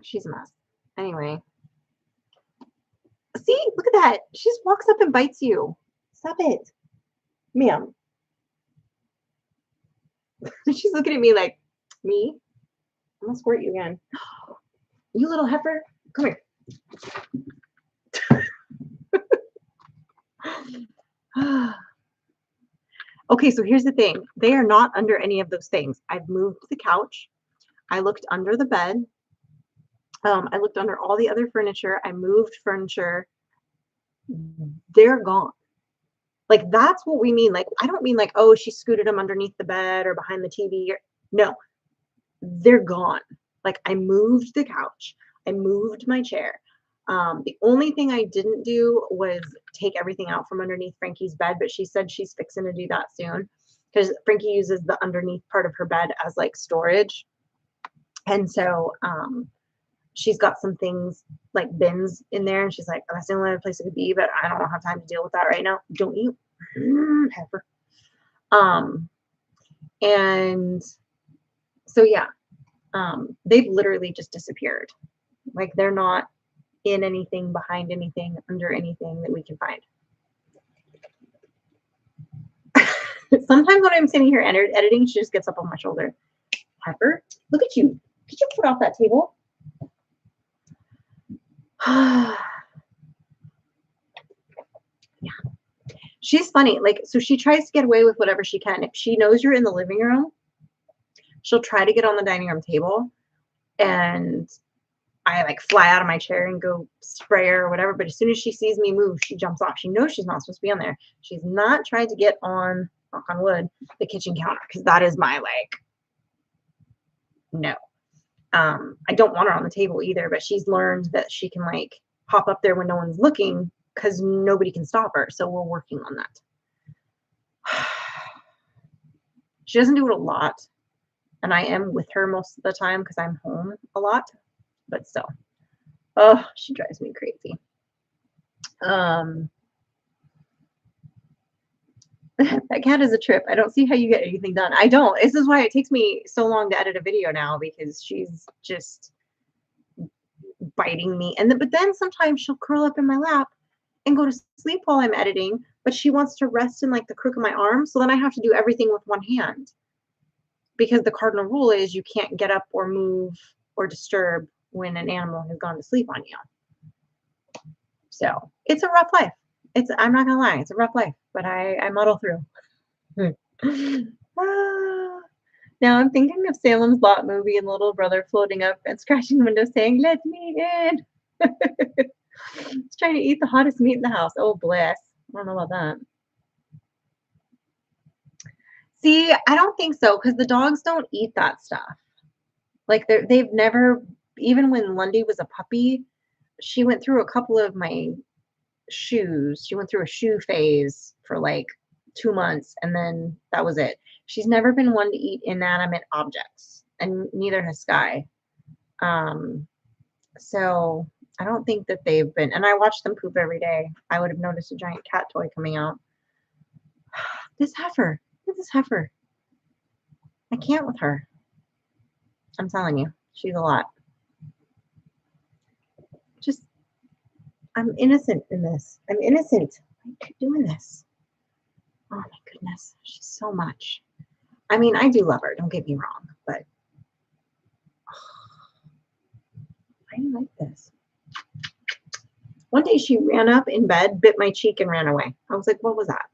She's a mess. Anyway. See, look at that. She just walks up and bites you. Stop it. Ma'am. She's looking at me like, me? I'm gonna squirt you again. You little heifer. Come here. Okay, so here's the thing. They are not under any of those things. I've moved the couch. I looked under the bed. I looked under all the other furniture. I moved furniture. They're gone. Like, that's what we mean. Like, I don't mean like, oh, she scooted them underneath the bed or behind the TV. No, they're gone. Like, I moved the couch. I moved my chair. The only thing I didn't do was take everything out from underneath Frankie's bed, but she said she's fixing to do that soon because Frankie uses the underneath part of her bed as like storage. And so she's got some things like bins in there, and she's like, that's the only other place it could be, but I don't have time to deal with that right now. Don't you? Heifer. And so yeah, they've literally just disappeared. Like, they're not in anything, behind anything, under anything that we can find. Sometimes when I'm sitting here editing, she just gets up on my shoulder. Heifer, look at you. Get your foot off that table. Yeah. She's funny. Like, so she tries to get away with whatever she can. If she knows you're in the living room, she'll try to get on the dining room table, and I like fly out of my chair and go spray her or whatever. But as soon as she sees me move, she jumps off. She knows she's not supposed to be on there. She's not tried to get on, knock on wood, the kitchen counter, because that is my like, no. I don't want her on the table either, but she's learned that she can like hop up there when no one's looking because nobody can stop her. So we're working on that. She doesn't do it a lot, and I am with her most of the time because I'm home a lot, but still, oh, she drives me crazy. That cat is a trip. I don't see how you get anything done. I don't. This is why it takes me so long to edit a video now, because she's just biting me. And then, but then sometimes she'll curl up in my lap and go to sleep while I'm editing, but she wants to rest in like the crook of my arm. So then I have to do everything with one hand, because the cardinal rule is you can't get up or move or disturb when an animal has gone to sleep on you. So it's a rough life. I'm not gonna lie, it's a rough life, but I muddle through. Now I'm thinking of Salem's Lot movie and little brother floating up and scratching the window saying, "Let me in." He's trying to eat the hottest meat in the house. Oh, bless. I don't know about that. See, I don't think so, because the dogs don't eat that stuff. Like, they've never, even when Lundy was a puppy, she went through a couple of my shoes. She went through a shoe phase for like 2 months, and then that was it. She's never been one to eat inanimate objects, and neither has Sky. So I don't think that they've been, and I watch them poop every day. I would have noticed a giant cat toy coming out. This heifer, look at this heifer. I can't with her. I'm telling you, she's a lot. Just, I'm innocent in this. I'm innocent. Why are you doing this? Oh my goodness, she's so much. I mean, I do love her, don't get me wrong, but why do you like this? One day she ran up in bed, bit my cheek, and ran away. I was like, what was that?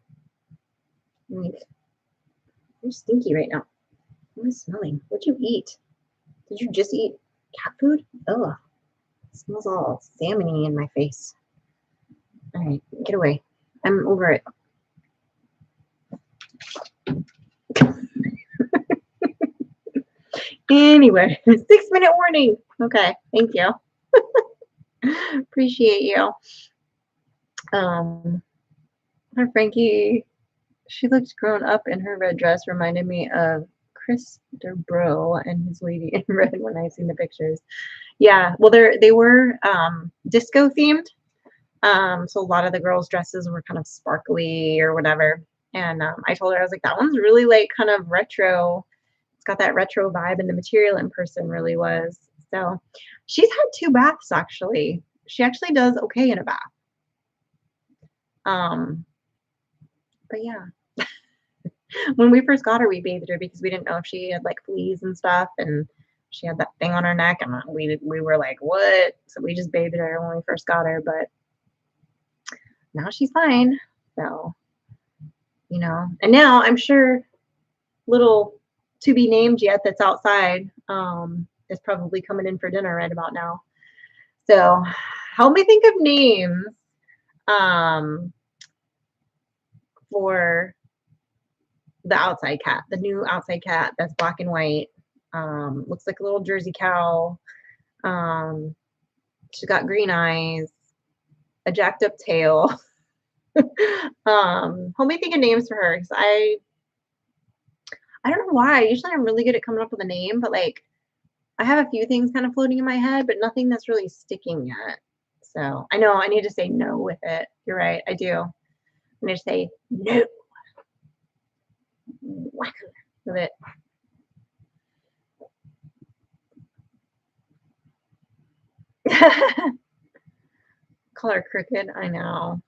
You're stinky right now. What is smelling? What'd you eat? Did you just eat cat food? Ugh. It smells all salmony in my face. All right, get away. I'm over it. Anyway, 6-minute warning. Okay, thank you. Appreciate you. Hi, Frankie. She looked grown up in her red dress, reminded me of Chris Bro and his lady in red when I seen the pictures. Yeah, well, they were disco themed. So a lot of the girls' dresses were kind of sparkly or whatever. And I told her, I was like, that one's really like kind of retro. It's got that retro vibe, and the material in person really was. So she's had 2 baths actually. She actually does okay in a bath. Um, but yeah, when we first got her, we bathed her because we didn't know if she had like fleas and stuff, and she had that thing on her neck, and we were like, what? So we just bathed her when we first got her, but now she's fine. So, and now I'm sure little to be named yet that's outside is probably coming in for dinner right about now. So help me think of names um, for the outside cat, the new outside cat that's black and white. Looks like a little Jersey cow. Um, she's got green eyes, a jacked up tail. Help me think of names for her because I don't know why. Usually I'm really good at coming up with a name, but like I have a few things kind of floating in my head, but nothing that's really sticking yet. So I know I need to say no with it. You're right. I do. I need to say no. Whack with it. Call her crooked. I know.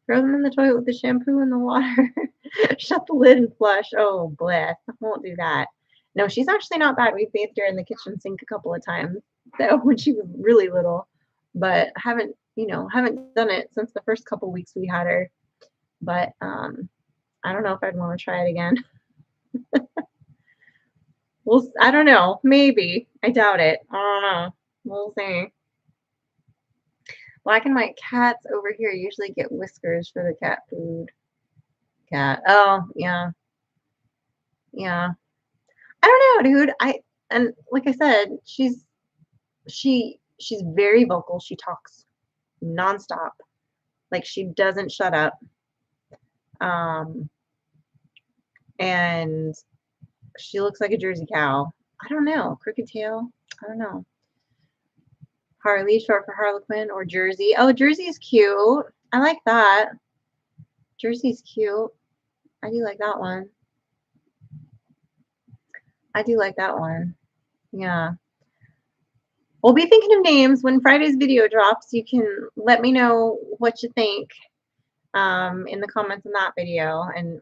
Throw them in the toilet with the shampoo and the water. Shut the lid and flush. Oh, bless. I won't do that. No, she's actually not bad. We bathed her in the kitchen sink a couple of times. So when she was really little, but haven't done it since the first couple weeks we had her. But I don't know if I'd want to try it again. I don't know. Maybe. I doubt it. I don't know. We'll see. Black and white cats over here usually get whiskers for the cat food. Cat. Oh, yeah. Yeah. I don't know, dude. And like I said, she's very vocal. She talks nonstop. Like she doesn't shut up. Um, and she looks like a Jersey cow. I don't know. Crooked tail. I don't know. Harley, short for Harlequin, or Jersey. Oh, Jersey's cute. I like that. Jersey's cute. I do like that one. I do like that one. Yeah. We'll be thinking of names when Friday's video drops. You can let me know what you think in the comments on that video, and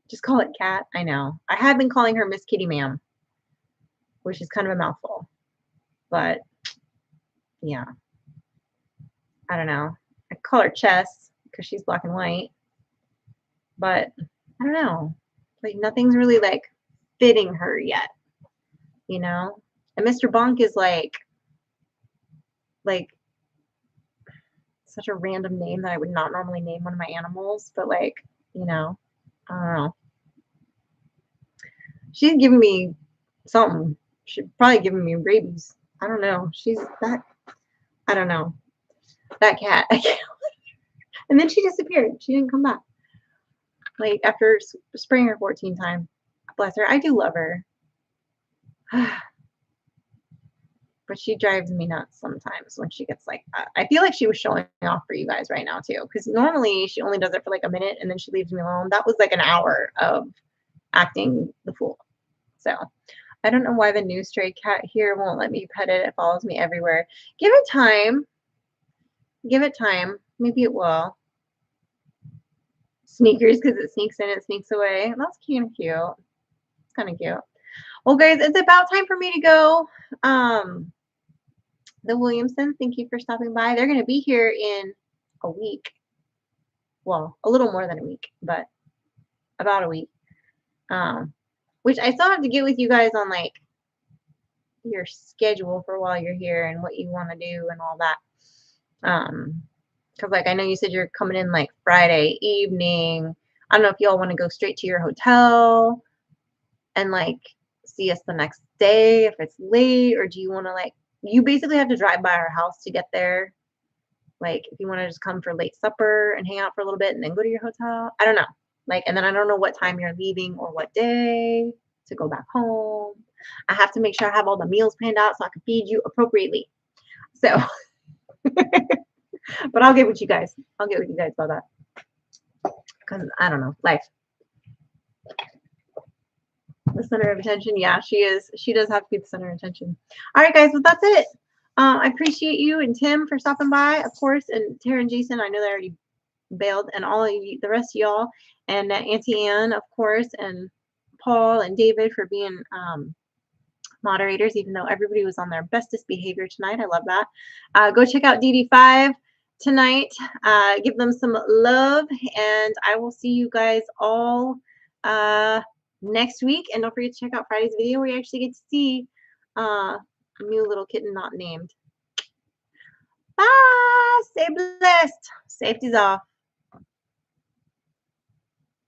just call it Cat. I know. I have been calling her Miss Kitty Ma'am, which is kind of a mouthful, but yeah. I don't know. I call her Chess because she's black and white, but I don't know. Like nothing's really like fitting her yet, you know? And Mr. Bonk is like such a random name that I would not normally name one of my animals, but like, I don't know. She's giving me something. She's probably giving me rabies. I don't know. She's that. I don't know. That cat. And then she disappeared. She didn't come back. Like after spraying her 14 times. Bless her. I do love her. But she drives me nuts sometimes when she gets like that. I feel like she was showing off for you guys right now too, because normally she only does it for like a minute and then she leaves me alone. That was like an hour of acting the fool. So I don't know why the new stray cat here won't let me pet it. It follows me everywhere. Give it time. Give it time. Maybe it will. Sneakers because it sneaks in, it sneaks away. That's kind of cute. It's kind of cute. Well, guys, it's about time for me to go. The Williamsons, thank you for stopping by. They're going to be here in a week. Well, a little more than a week, but about a week. Which I still have to get with you guys on like your schedule for while you're here and what you want to do and all that. Because like I know you said you're coming in like Friday evening. I don't know if y'all want to go straight to your hotel and like see us the next day if it's late, or do you want to like you basically have to drive by our house to get there, Like, if you wanna just come for late supper and hang out for a little bit and then go to your hotel. I don't know. Like, and then I don't know what time you're leaving or what day to go back home. I have to make sure I have all the meals planned out so I can feed you appropriately. So, but I'll get with you guys. I'll get with you guys about that. Because I don't know. Life. The center of attention. Yeah, she is. She does have to be the center of attention. All right, guys. Well, that's it. I appreciate you and Tim for stopping by, of course, and Tara and Jason. I know they already bailed, and all of you, the rest of y'all, and Auntie Ann, of course, and Paul and David for being moderators, even though everybody was on their bestest behavior tonight. I love that. Go check out DD5 tonight. Give them some love, and I will see you guys all next week. And don't forget to check out Friday's video where you actually get to see a new little kitten not named. Bye. Stay blessed. Safety's off.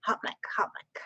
Hot mic, hot mic.